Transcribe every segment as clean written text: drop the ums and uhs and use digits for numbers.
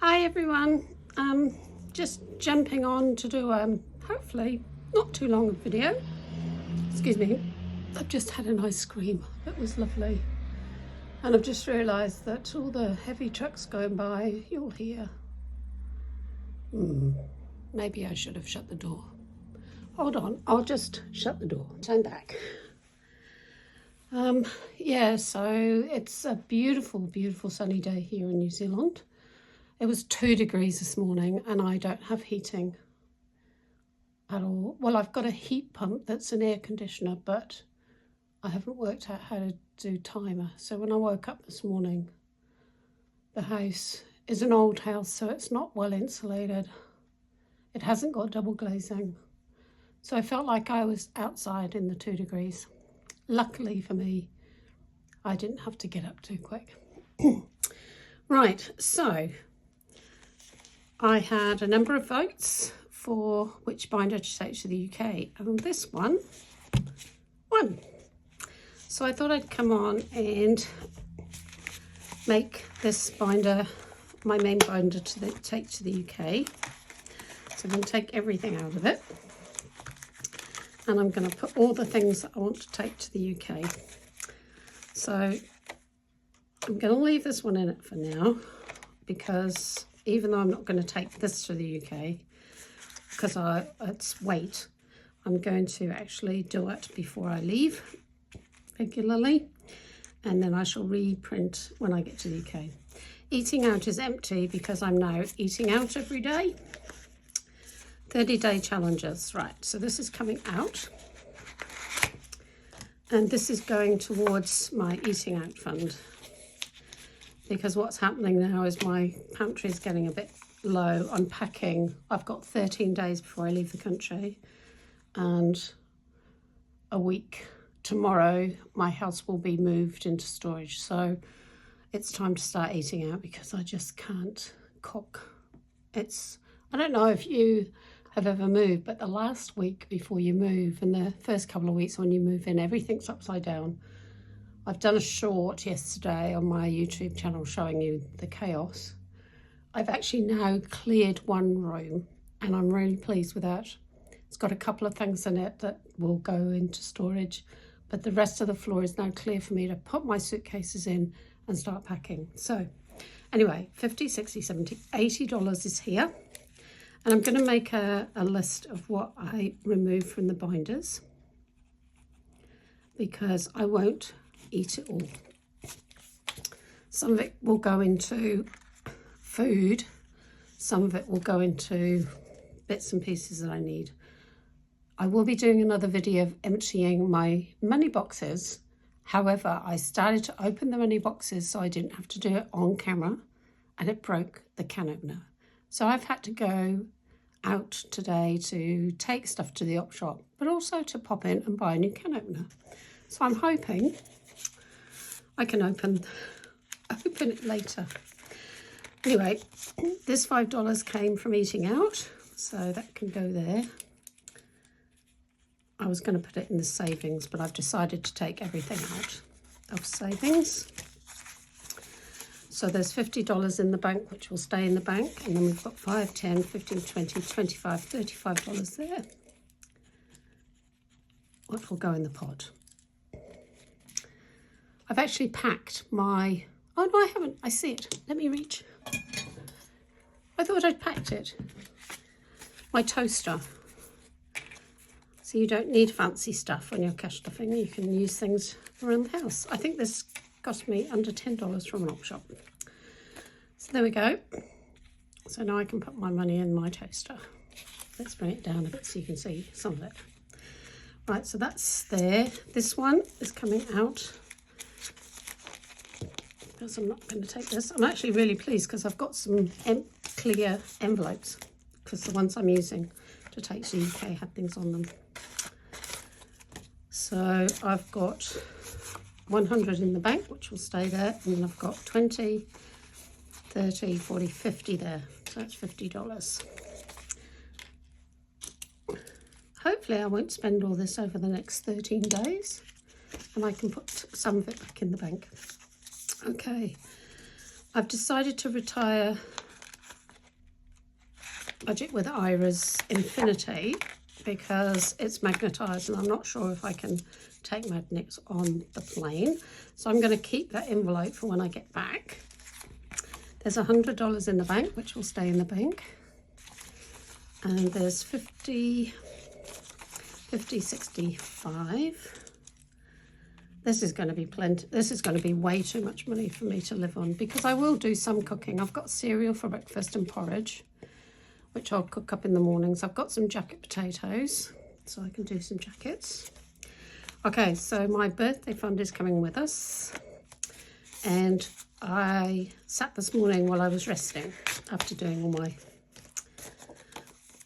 Hi everyone, just jumping on to do hopefully not too long a video. Excuse me, I've just had an ice cream, it was lovely, and I've just realised that all the heavy trucks going by you'll hear. Maybe I should have shut the door. Hold on, I'll just shut the door. Turn back. Yeah, so it's a beautiful sunny day here in New Zealand. It was 2 degrees this morning and I don't have heating at all. Well, I've got a heat pump that's an air conditioner, but I haven't worked out how to do timer. So when I woke up this morning, the house is an old house, so it's not well insulated. It hasn't got double glazing. So I felt like I was outside in the 2 degrees. Luckily for me, I didn't have to get up too quick. Right, so I had a number of votes for which binder to take to the UK, and this one won. So I thought I'd come on and make this binder my main binder to take to the UK. So I'm going to take everything out of it, and I'm going to put all the things that I want to take to the UK. So I'm going to leave this one in it for now, because even though I'm not going to take this to the UK because it's weight, I'm going to actually do it before I leave regularly, and then I shall reprint when I get to the UK. Eating out is empty because I'm now eating out every day. 30-day challenges. Right, so this is coming out, and this is going towards my eating out fund, because what's happening now is my pantry is getting a bit low. I'm packing. I've got 13 days before I leave the country, and a week tomorrow my house will be moved into storage. So it's time to start eating out because I just can't cook. I don't know if you have ever moved, but the last week before you move and the first couple of weeks when you move in, everything's upside down. I've done a short yesterday on my YouTube channel showing you the chaos. I've actually now cleared one room and I'm really pleased with that. It's got a couple of things in it that will go into storage, but the rest of the floor is now clear for me to put my suitcases in and start packing. So anyway, $50, $60, $70, $80 is here. And I'm going to make a list of what I remove from the binders, because I won't eat it all. Some of it will go into food, some of it will go into bits and pieces that I need. I will be doing another video of emptying my money boxes. However, I started to open the money boxes so I didn't have to do it on camera, and it broke the can opener. So I've had to go out today to take stuff to the op shop, but also to pop in and buy a new can opener. So I'm hoping I can open it later. Anyway, this $5 came from eating out, so that can go there. I was going to put it in the savings, but I've decided to take everything out of savings. So there's $50 in the bank, which will stay in the bank, and then we've got $5, $10, $15, $20, $25, $35 there, which will go in the pot. I've actually packed my, oh no I haven't, I see it, let me reach. I thought I'd packed it. My toaster. So you don't need fancy stuff when you're cash stuffing, you can use things around the house. I think this cost me under $10 from an op shop. So there we go. So now I can put my money in my toaster. Let's bring it down a bit so you can see some of it. Right, so that's there. This one is coming out, because I'm not going to take this. I'm actually really pleased because I've got some clear envelopes, because the ones I'm using to take to the UK had things on them. So I've got 100 in the bank, which will stay there, and then I've got 20, 30, 40, 50 there. So that's $50. Hopefully I won't spend all this over the next 13 days, and I can put some of it back in the bank. Okay, I've decided to retire budget with Ira's Infinity because it's magnetised and I'm not sure if I can take magnets on the plane. So I'm going to keep that envelope for when I get back. There's $100 in the bank, which will stay in the bank. And there's 50, 65. This is going to be plenty. This is going to be way too much money for me to live on because I will do some cooking. I've got cereal for breakfast and porridge, which I'll cook up in the mornings. I've got some jacket potatoes, so I can do some jackets. Okay, so my birthday fund is coming with us. And I sat this morning while I was resting after doing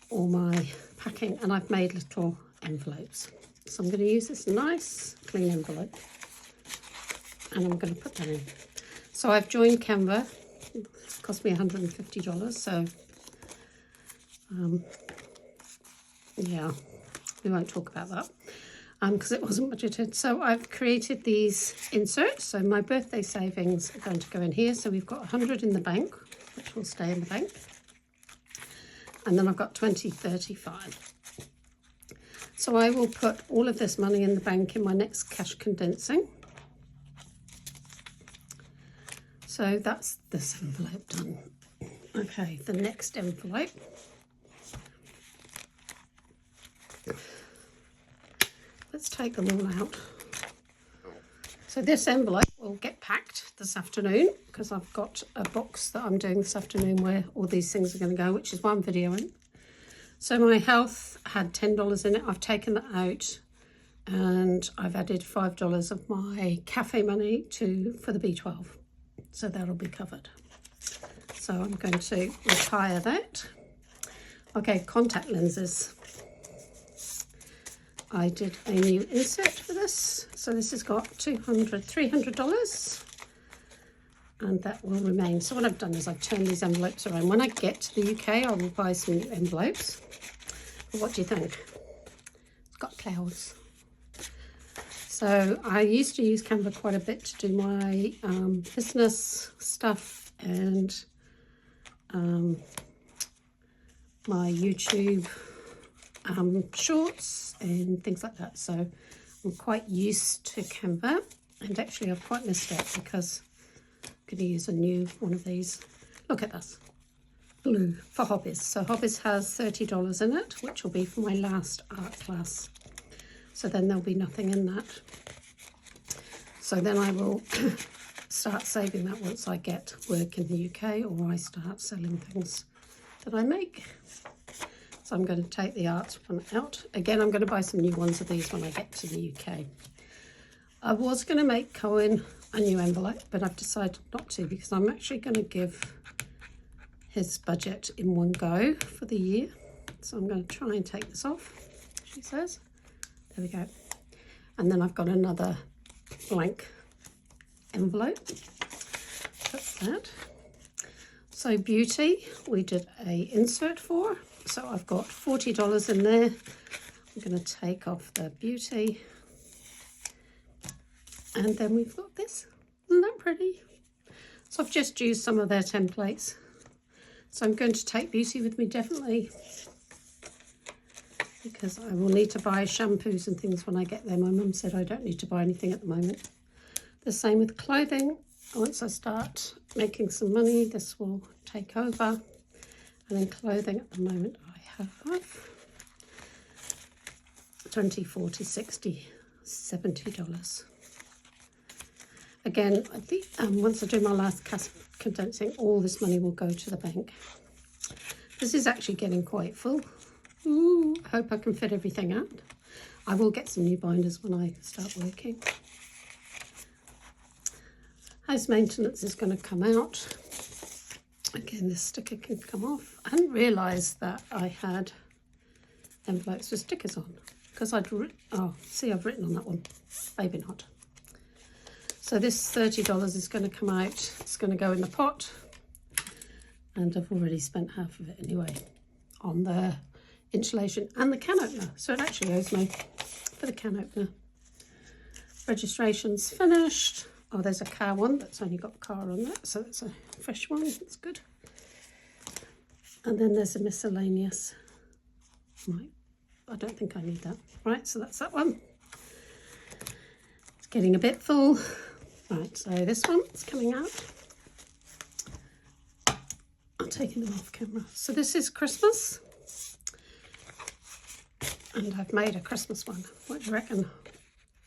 all my packing, and I've made little envelopes. So I'm going to use this nice clean envelope and I'm going to put that in. So I've joined Canva. It cost me $150, so yeah, we won't talk about that because it wasn't budgeted. So I've created these inserts. So my birthday savings are going to go in here. So we've got 100 in the bank, which will stay in the bank. And then I've got 20, 35. So I will put all of this money in the bank in my next cash condensing. So that's this envelope done. Okay, the next envelope. Let's take them all out. So this envelope will get packed this afternoon because I've got a box that I'm doing this afternoon where all these things are going to go, which is why I'm videoing. So my health had $10 in it. I've taken that out and I've added $5 of my cafe money for the B12. So that'll be covered. So I'm going to retire that. Okay, contact lenses. I did a new insert for this. So this has got $300, and that will remain. So what I've done is I've turned these envelopes around. When I get to the UK, I will buy some new envelopes. But what do you think? It's got clouds. So I used to use Canva quite a bit to do my business stuff and my YouTube shorts and things like that. So I'm quite used to Canva, and actually I've quite missed it because I'm going to use a new one of these. Look at this, blue for hobbies. So hobbies has $30 in it, which will be for my last art class. So then there'll be nothing in that. So then I will start saving that once I get work in the UK or I start selling things that I make. So I'm going to take the art one out. Again, I'm going to buy some new ones of these when I get to the UK. I was going to make Cohen a new envelope, but I've decided not to because I'm actually going to give his budget in one go for the year. So I'm going to try and take this off, she says. There we go. And then I've got another blank envelope. That's that. So beauty, we did a insert for. So I've got $40 in there. I'm going to take off the beauty. And then we've got this. Isn't that pretty? So I've just used some of their templates. So I'm going to take beauty with me definitely, because I will need to buy shampoos and things when I get there. My mum said I don't need to buy anything at the moment. The same with clothing. Once I start making some money, this will take over. And then clothing at the moment I have $20, $40, $60, $70. Again, I think once I do my last cash condensing, all this money will go to the bank. This is actually getting quite full. Ooh, I hope I can fit everything out. I will get some new binders when I start working. House maintenance is going to come out. Again, this sticker can come off. I hadn't realised that I had envelopes with stickers on because I'd written, oh, see, I've written on that one, maybe not. So this $30 is going to come out. It's going to go in the pot, and I've already spent half of it anyway on the insulation and the can opener. So it actually owes me for the can opener. Registration's finished. Oh, there's a car one that's only got car on that, so it's a fresh one. It's good. And then there's a miscellaneous. Right, I don't think I need that. Right, so that's that one. It's getting a bit full. Right, so this one is coming out. I'm taking them off camera. So this is Christmas. And I've made a Christmas one. What do you reckon?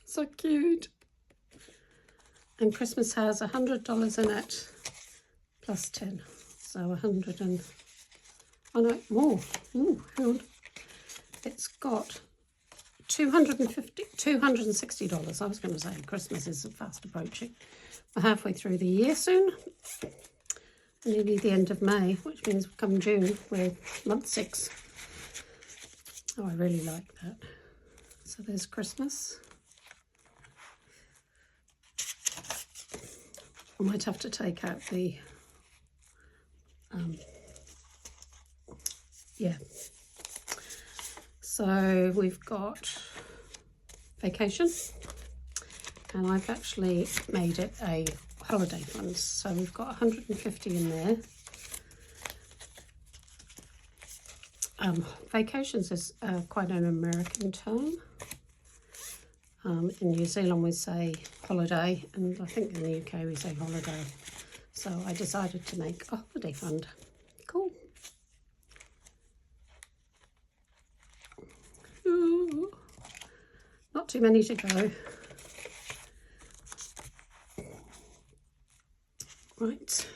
So cute. And Christmas has $100 in it, plus 10. So 100 and, oh no, more. Ooh, hang on. It's got $260. I was going to say Christmas is fast approaching. We're halfway through the year soon. Nearly the end of May, which means come June, we're month 6. Oh, I really like that. So there's Christmas. I might have to take out the, yeah. So we've got vacation, and I've actually made it a holiday fund. So we've got 150 in there. Vacations is quite an American term. In New Zealand we say holiday, and I think in the UK we say holiday. So I decided to make a holiday fund. Cool. Ooh, not too many to go. Right,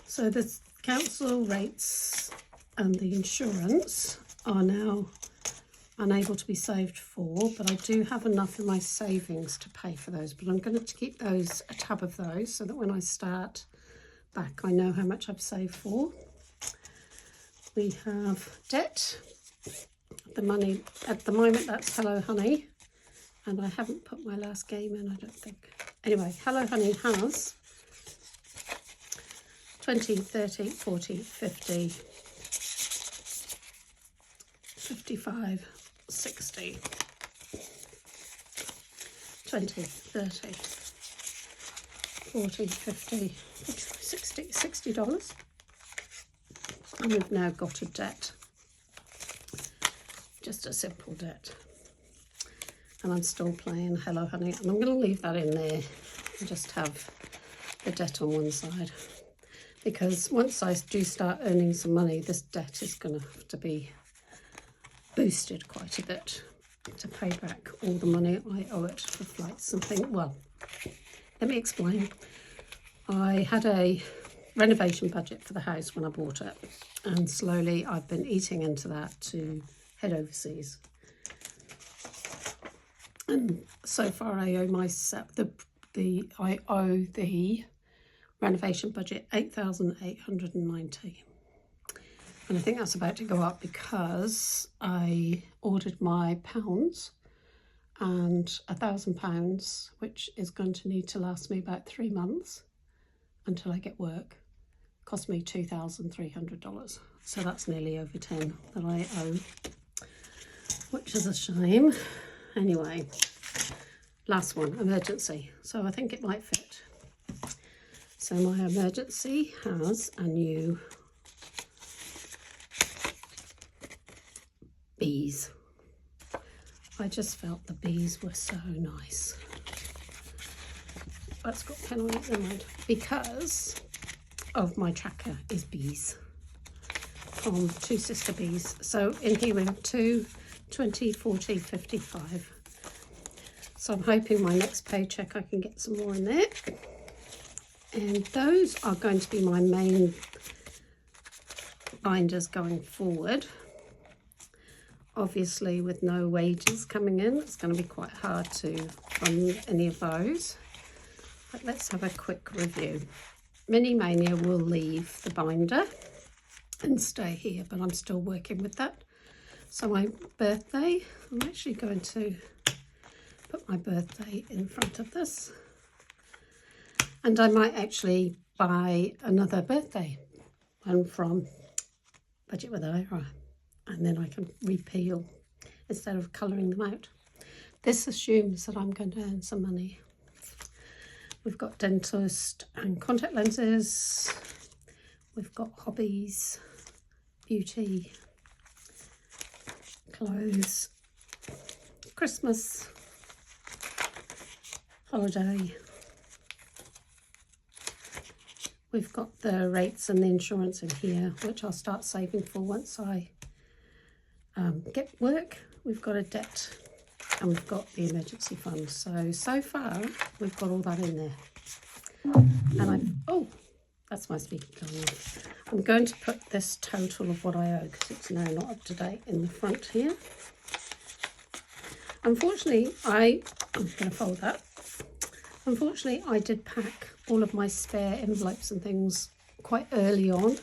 so the council rates and the insurance are now unable to be saved for, but I do have enough in my savings to pay for those. But I'm going to keep those, a tab of those, so that when I start back I know how much I've saved for. We have debt. The money at the moment, that's Hello Honey, and I haven't put my last game in, I don't think. Anyway, Hello Honey has 20, 30, 40, 50, 55, 60, 20, 30, 40, 50, 60, $60. And we've now got a debt, just a simple debt. And I'm still playing Hello Honey, and I'm going to leave that in there and just have the debt on one side. Because once I do start earning some money, this debt is going to have to be boosted quite a bit to pay back all the money I owe it for flights and things. Well, let me explain. I had a renovation budget for the house when I bought it, and slowly I've been eating into that to head overseas. And so far I owe myself the renovation budget $8,890. And I think that's about to go up because I ordered my pounds, and £1,000, which is going to need to last me about 3 months until I get work, cost me $2,300. So that's nearly over 10 that I owe, which is a shame. Anyway, last one, emergency. So I think it might fit. So my emergency has a new bees. I just felt the bees were so nice. That's got pen on it, never mind. Because of my tracker is bees from Two Sister Bees. So in here we have 2, 20, 40, 55. So I'm hoping my next paycheck I can get some more in there. And those are going to be my main binders going forward. Obviously, with no wages coming in, it's going to be quite hard to fund any of those. But let's have a quick review. Mini Mania will leave the binder and stay here, but I'm still working with that. So my birthday, I'm actually going to put my birthday in front of this. And I might actually buy another birthday one from Budget with Ira, and then I can repeal instead of colouring them out. This assumes that I'm going to earn some money. We've got dentist and contact lenses. We've got hobbies. beauty, clothes, Christmas, holiday. We've got the rates and the insurance in here, which I'll start saving for once I get work. We've got a debt and we've got the emergency fund. So far, we've got all that in there. And oh, that's my speaker going off. I'm going to put this total of what I owe, because it's now not up to date, in the front here. Unfortunately, I'm going to fold that. Unfortunately, I did pack all of my spare envelopes and things quite early on.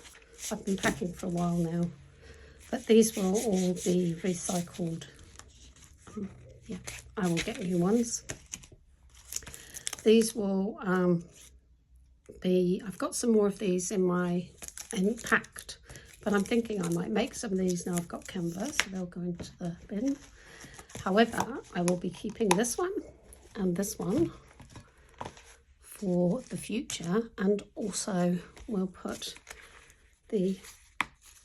I've been packing for a while now, but these will all be recycled. Yeah, I will get new ones. These will I've got some more of these packed, but I'm thinking I might make some of these now I've got canvas, so they'll go into the bin. However, I will be keeping this one and this one for the future, and also we'll put the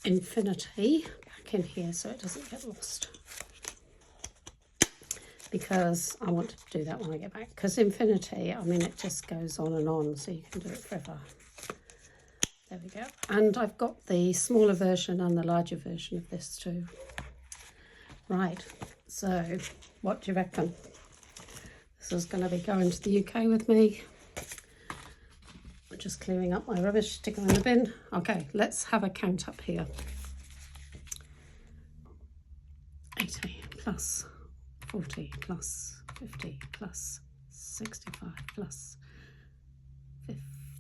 infinity back in here so it doesn't get lost, because I want to do that when I get back, because infinity, I mean, it just goes on, so you can do it forever. There we go. And I've got the smaller version and the larger version of this too. Right, so what do you reckon? This is going to be going to the UK with me. I'm just clearing up my rubbish to go in the bin. Okay, let's have a count up here. 80 plus 40 plus 50 plus 65 plus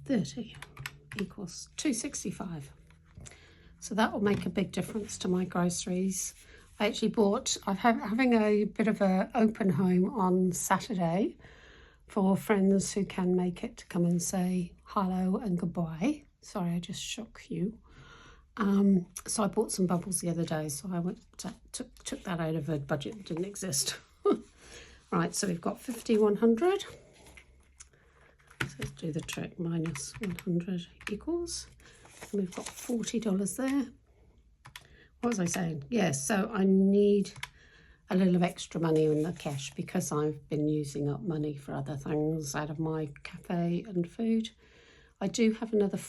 30 equals 265. So that will make a big difference to my groceries. I actually I'm having a bit of an open home on Saturday for friends who can make it to come and say hello and goodbye. Sorry, I just shook you. So I bought some bubbles the other day, so I took that out of a budget that didn't exist. Right, so we've got 5,100. So let's do the trick. Minus 100 equals, and we've got $40 there. What was I saying? Yes, so I need a little extra money in the cash because I've been using up money for other things out of my cafe and food. I do have another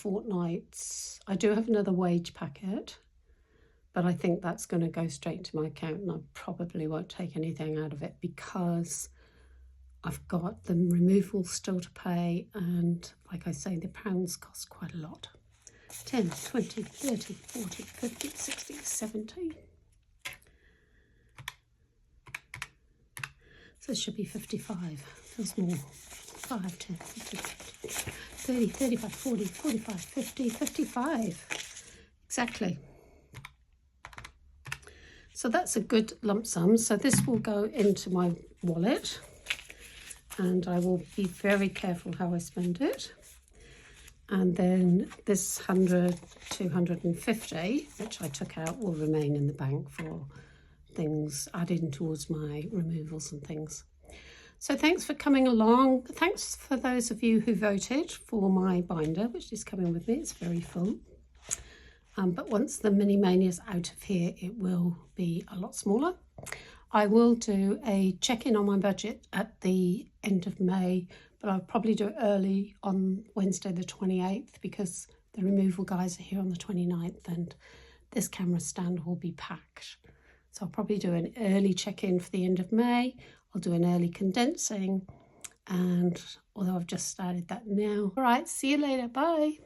wage packet, but I think that's going to go straight to my account, and I probably won't take anything out of it because I've got the removals still to pay, and like I say, the pounds cost quite a lot. 10, 20, 30, 40, 50, 60, 70. So this should be 55. There's more. 5, 10, 15, 30, 35, 40, 45, 50, 55. Exactly. So that's a good lump sum. So this will go into my wallet, and I will be very careful how I spend it. And then this 100, 250, which I took out, will remain in the bank for things added towards my removals and things. So thanks for coming along. Thanks for those of you who voted for my binder, which is coming with me. It's very full. But once the Mini Mania's out of here, it will be a lot smaller. I will do a check-in on my budget at the end of May, but I'll probably do it early on Wednesday the 28th because the removal guys are here on the 29th and this camera stand will be packed. So I'll probably do an early check-in for the end of May. I'll do an early condensing, and although I've just started that now. All right, see you later. Bye.